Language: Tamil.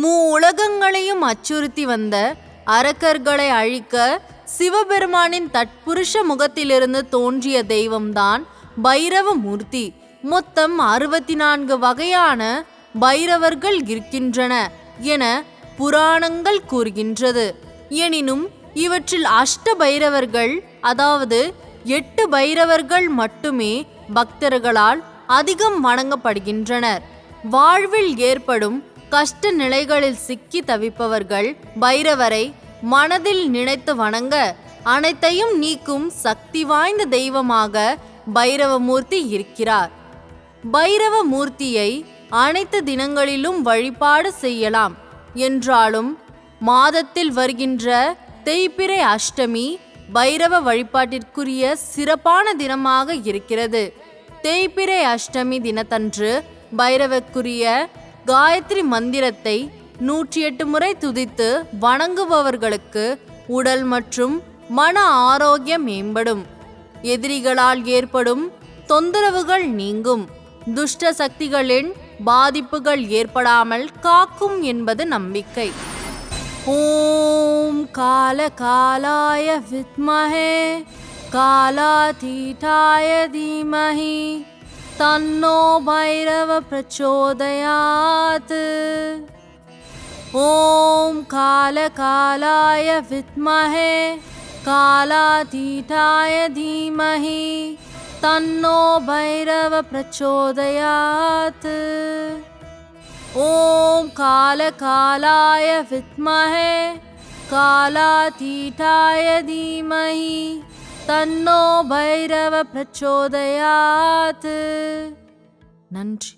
உலகங்களையும் அச்சுறுத்தி வந்த அரக்கர்களை அழிக்க சிவபெருமானின் தட்புருஷ முகத்திலிருந்து தோன்றிய தெய்வம்தான் பைரவ மூர்த்தி. மொத்தம் 64 வகையான பைரவர்கள் இருக்கின்றன என புராணங்கள் கூறுகின்றது. எனினும் இவற்றில் அஷ்ட பைரவர்கள், அதாவது 8 பைரவர்கள் மட்டுமே பக்தர்களால் அதிகம் வணங்கப்படுகின்றனர். வாழ்வில் ஏற்படும் கஷ்ட நிலைகளில் சிக்கி தவிப்பவர்கள் பைரவரை மனதில் நினைத்து வணங்க அனைத்தையும் நீக்கும் சக்தி வாய்ந்த தெய்வமாக பைரவமூர்த்தி இருக்கிறார். பைரவமூர்த்தியை அனைத்து தினங்களிலும் வழிபாடு செய்யலாம் என்றாலும் மாதத்தில் வருகின்ற தேய்பிறை அஷ்டமி பைரவ வழிபாட்டிற்குரிய சிறப்பான தினமாக இருக்கிறது. தேய்பிறை அஷ்டமி தினத்தன்று பைரவக்குரிய காயத்ரி மந்திரத்தை 108 முறை துதித்து வணங்குபவர்களுக்கு உடல் மற்றும் மன ஆரோக்கியம் மேம்படும், எதிரிகளால் ஏற்படும் தொந்தரவுகள் நீங்கும், துஷ்ட சக்திகளின் பாதிப்புகள் ஏற்படாமல் காக்கும் என்பது நம்பிக்கை. ஓம் கால காலாய வித்மஹே காலாதீதாய தீமஹி தன்னோ பைரவ பிரச்சோதயாத். ஓம் கால காலாய வித்மஹே காலாதீதாய தீமஹி தன்னோ பைரவ பிரச்சோதயாத். ஓம் கால காலாய வித்மஹே காலாதீதாய தீமஹி தன்னோ பைரவ பிரச்சோதயாத். நன்றி.